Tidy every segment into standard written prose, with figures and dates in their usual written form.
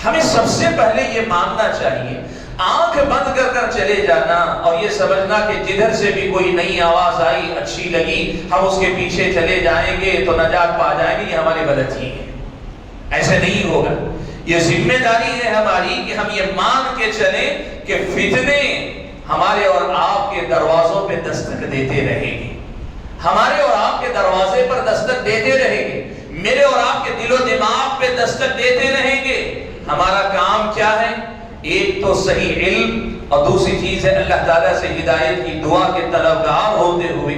ہمیں سب سے پہلے یہ ماننا چاہیے، آنکھ بند کر کر چلے جانا اور یہ سمجھنا کہ جدھر سے بھی کوئی نئی آواز آئی اچھی لگی ہم اس کے پیچھے چلے جائیں گے تو نجات پا جائیں گے، یہ ہماری غلطی ہے، ایسے نہیں ہوگا۔ یہ ذمہ داری ہے ہماری کہ ہم یہ مان کے چلیں کہ فتنے ہمارے اور آپ کے دروازوں پہ دستک دیتے رہیں گے، ہمارے اور آپ کے دروازے پر دستک دیتے رہیں گے، میرے اور آپ کے دل و دماغ پہ دستک دیتے رہیں گے۔ ہمارا کام کیا ہے؟ ایک تو صحیح علم اور دوسری چیز ہے اللہ تعالیٰ سے ہدایت کی دعا کے طلبگار ہوتے ہوئے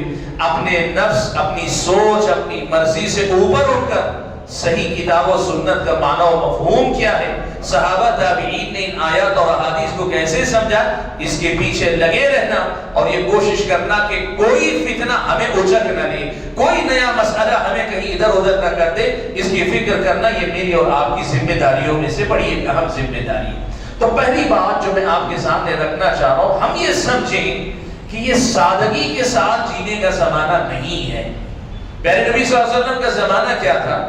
اپنے نفس، اپنی سوچ، اپنی مرضی سے اوپر اٹھ کر صحیح کتاب و سنت کا معنی و مفہوم کیا ہے، صحابہ تابعین نے ان آیات اور احادیث کو کیسے سمجھا، اس کے پیچھے لگے رہنا اور یہ کوشش کرنا کہ کوئی فتنہ ہمیں اچک نہ لے، کوئی نیا مسئلہ ہمیں کہیں ادھر ادھر نہ کر دے، اس کی فکر کرنا یہ میری اور آپ کی ذمہ داریوں میں سے بڑی ایک اہم ذمہ داری ہے۔ تو پہلی بات جو میں آپ کے سامنے رکھنا چاہ رہا ہوں، ہم یہ سمجھیں کہ یہ سادگی کے ساتھ جینے کا زمانہ نہیں ہے۔ پیارے نبی صلی اللہ علیہ وسلم کا زمانہ کیا تھا؟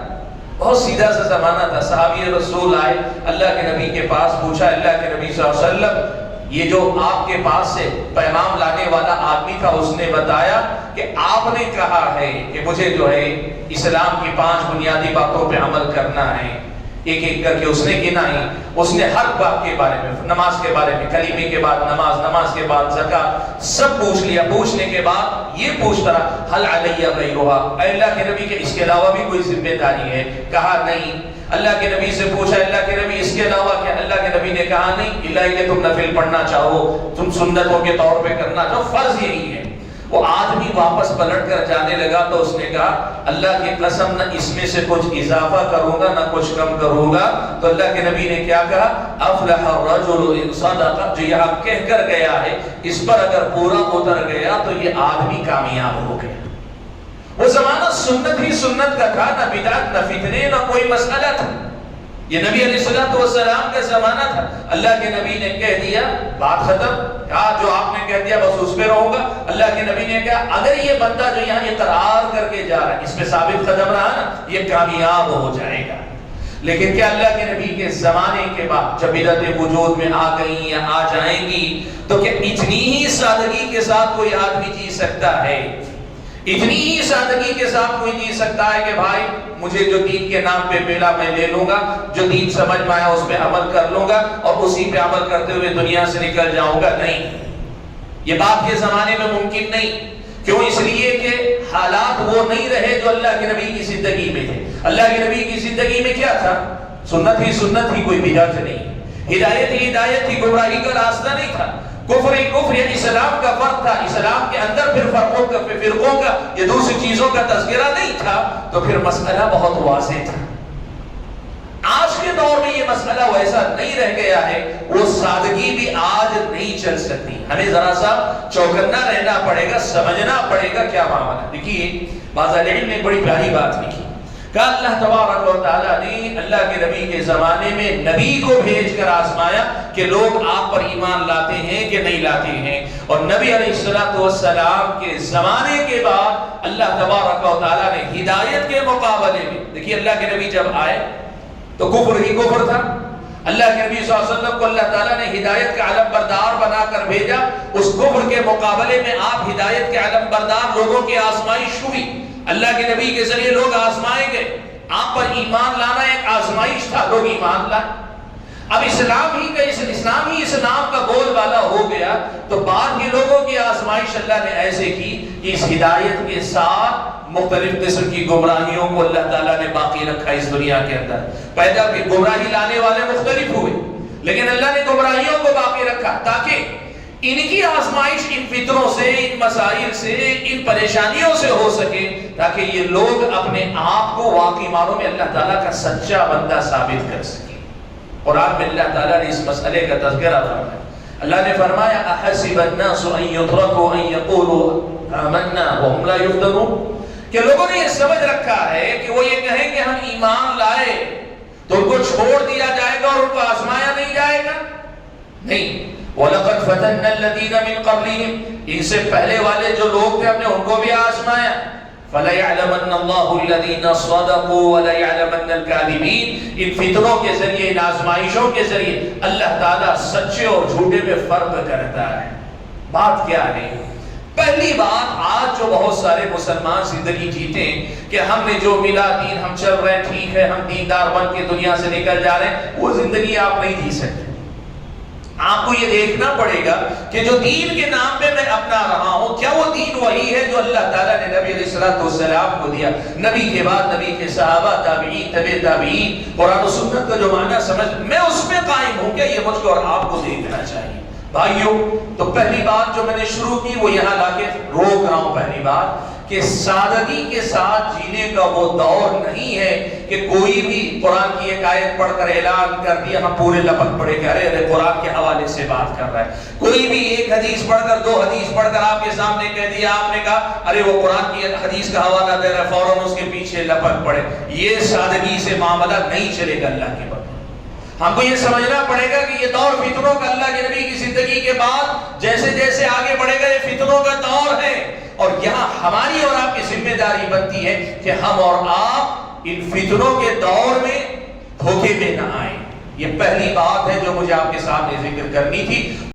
بہت سیدھا سا زمانہ تھا۔ صحابی رسول آئے، اللہ کے نبی کے پاس پوچھا، اللہ کے نبی صلی اللہ علیہ وسلم یہ جو آپ کے پاس سے پیغام لانے والا آدمی تھا اس نے بتایا کہ آپ نے کہا ہے کہ مجھے جو ہے اسلام کی 5 بنیادی باتوں پہ عمل کرنا ہے۔ ایک ایک کر کے اس نے گنائی، اس نے ہر بات کے بارے میں، نماز کے بارے میں، کلمے کے بعد نماز، نماز کے بعد زکات، سب پوچھ لیا۔ پوچھنے کے بعد یہ پوچھتا رہا، حل علیہ غیرہا، اے اللہ کے نبی کے اس کے علاوہ بھی کوئی ذمہ داری ہے؟ کہا نہیں۔ اللہ کے نبی سے پوچھا، اللہ کے نبی اس کے علاوہ کیا؟ اللہ کے نبی نے کہا نہیں، اللہ کہ تم نفل پڑھنا چاہو، تم سنتوں کے طور پہ کرنا چاہو، فرض یہی ہے۔ وہ آدمی واپس پلٹ کر جانے لگا تو اس نے کہا، اللہ کی قسم نہ اس میں سے کچھ اضافہ کروں گا نہ کچھ کم کروں گا۔ تو اللہ کے نبی نے کیا کہا؟ افلح الرجل ان صدق، جو یہاں کہہ کر گیا ہے اس پر اگر پورا اتر گیا تو یہ آدمی کامیاب ہو گیا۔ وہ زمانہ سنت ہی سنت کا تھا، نہ بدعت نہ فتنے نہ کوئی مسئلہ تھا۔ یہ نبی علیہ السلام کا زمانہ تھا۔ اللہ کے نبی نے کہہ دیا، بات ختم، کہا جو آپ نے کہہ دیا بس اس پہ رہوں گا۔ اللہ کے نبی نے کہا اگر یہ بندہ جو یہاں اقرار کر کے جا رہا ہے اس پہ ثابت قدم رہا نا، یہ کامیاب ہو جائے گا۔ لیکن کیا اللہ کے نبی کے زمانے کے بعد جب بدعتیں وجود میں آ گئیں یا آ جائیں گی تو کیا اتنی ہی سادگی کے ساتھ کوئی آدمی جی سکتا ہے؟ اتنی ہی سادگی کے ساتھ کوئی جی سکتا ہے کہ بھائی مجھے جو دین کے نام پہ ملا میں لے لوں گا، جو دین سمجھ میں آیا اس پہ عمل کر لوں گا اور اسی پہ عمل کرتے ہوئے دنیا سے نکل جاؤں گا؟ نہیں، یہ بات کے زمانے میں ممکن نہیں۔ کیوں؟ اس لیے کہ حالات وہ نہیں رہے جو اللہ کے نبی کی زندگی میں تھے۔ اللہ کے نبی کی زندگی میں کیا تھا؟ سنت ہی سنت ہی، کوئی بدعت نہیں، ہدایت ہی ہدایت ہی، گمراہی کا راستہ نہیں تھا، کفر ہی کفر، یعنی اسلام کا فرق تھا، اسلام کے اندر پھر فرقوں کا یا دوسری چیزوں کا تذکرہ نہیں تھا، تو پھر مسئلہ بہت واضح تھا۔ آج کے دور میں یہ مسئلہ ویسا نہیں رہ گیا ہے، وہ سادگی بھی آج نہیں چل سکتی، ہمیں ذرا سا چوکنا رہنا پڑے گا، سمجھنا پڑے گا کیا معاملہ۔ دیکھیے بعض علم نے بڑی پیاری بات لکھی، کہا اللہ تبارک و تعالیٰ نے اللہ کے نبی کے زمانے میں نبی کو بھیج کر آزمایا کہ لوگ آپ پر ایمان لاتے ہیں کہ نہیں لاتے ہیں، اور نبی علیہ السلام کے زمانے کے بعد اللہ تبارک و تعالیٰ نے ہدایت کے مقابلے میں، دیکھیے اللہ کے نبی جب آئے تو کفر ہی کفر تھا، اللہ کے نبی صلی اللہ علیہ وسلم کو اللہ تعالیٰ نے ہدایت کا علم بردار بنا کر بھیجا، اس کفر کے مقابلے میں آپ ہدایت کے علم بردار، لوگوں کی آزمائش ہوئی، اللہ کے نبی کے ذریعے لوگ آزمائے گئے، آپ پر ایمان لانا ایک آزمائش تھا، لوگ ایمان لائے۔ اب اسلام ہی اسلام کا بول والا ہو گیا تو بعد کے لوگوں کی آزمائش اللہ نے ایسے کی کہ اس ہدایت کے ساتھ مختلف قسم کی گمراہیوں کو اللہ تعالیٰ نے باقی رکھا اس دنیا کے اندر۔ پیدا کی گمراہی لانے والے مختلف ہوئے لیکن اللہ نے گمراہیوں کو باقی رکھا تاکہ ان کی آزمائش ان فطروں سے، ان مسائل سے، ان پریشانیوں سے ہو سکے، تاکہ یہ لوگ اپنے آپ کو واقعی معنوں میں اللہ تعالیٰ کا سچا بندہ ثابت کر سکے۔ قرآن میں اللہ تعالیٰ نے اس مسئلے کا تذکرہ فرمایا۔ اللہ نے فرمایا احسب الناس ان يتركوا ان يقولوا آمنا وهم لا يفتنون، کہ لوگوں نے یہ سمجھ رکھا ہے کہ وہ یہ کہیں کہ ہم ایمان لائے تو ان کو چھوڑ دیا جائے گا اور ان کو آزمایا نہیں جائے گا؟ نہیں، وَلَقَدْ فَتَنَّ الَّذِينَ مِن قَبْلِهِمْ، ان سے پہلے والے جو لوگ تھے ہم نے ان کو بھی آزمایا، فَلَيَعْلَمَنَّ اللَّهُ الَّذِينَ صَدَقُوا وَلَيَعْلَمَنَّ الْكَاذِبِينَ۔ ان فتنوں کے ذریعے، ان آزمائشوں کے ذریعے اللہ تعالیٰ سچے اور جھوٹے میں فرق کرتا ہے۔ بات کیا ہے؟ پہلی بات، آج جو بہت سارے مسلمان زندگی جیتے ہیں کہ ہم نے جو ملا دین، ہم چل رہے ہیں، ٹھیک ہے، ہم دیندار بن کے دنیا سے نکل جا رہے ہیں، وہ زندگی آپ نہیں جی سکتے۔ آپ کو یہ دیکھنا پڑے گا کہ جو دین کے نام پہ میں اپنا رہا ہوں، کیا وہ دین وہی ہے جو اللہ تعالیٰ نے نبی علیہ السلام کو دیا؟ نبی کے بعد نبی کے صحابہ، تابعین، تبع تابعین، قرآن و سنت کا جو معنی سمجھ، میں اس میں قائم ہوں کیا؟ یہ مجھ کو اور آپ کو دیکھنا چاہیے بھائیوں۔ تو پہلی بات جو میں نے شروع کی وہ یہاں لا کے روک رہا ہوں، پہلی بات کہ سادگی کے ساتھ جینے کا وہ دور نہیں ہے کہ کوئی بھی قرآن کی ایک آیت پڑھ کر اعلان کر دیا، ہم پورے لپک پڑے کہ ارے قرآن کے حوالے سے بات کر رہا ہے۔ کوئی بھی ایک حدیث پڑھ کر، دو حدیث پڑھ کر آپ کے سامنے کہہ دیا، آپ نے کہا ارے وہ قرآن کی حدیث کا حوالہ دے رہا ہے، فوراً اس کے پیچھے لپک پڑے۔ یہ سادگی سے معاملہ نہیں چلے گا اللہ کے بندے۔ ہم کو یہ سمجھنا پڑے گا کہ یہ دور فتنوں کا، اللہ کے نبی کی زندگی کے بعد جیسے جیسے آگے بڑھے گا، یہ فتنوں کا دور ہے، اور یہاں ہماری اور آپ کی ذمہ داری بنتی ہے کہ ہم اور آپ ان فتنوں کے دور میں دھوکے میں نہ آئیں۔ یہ پہلی بات ہے جو مجھے آپ کے سامنے ذکر کرنی تھی۔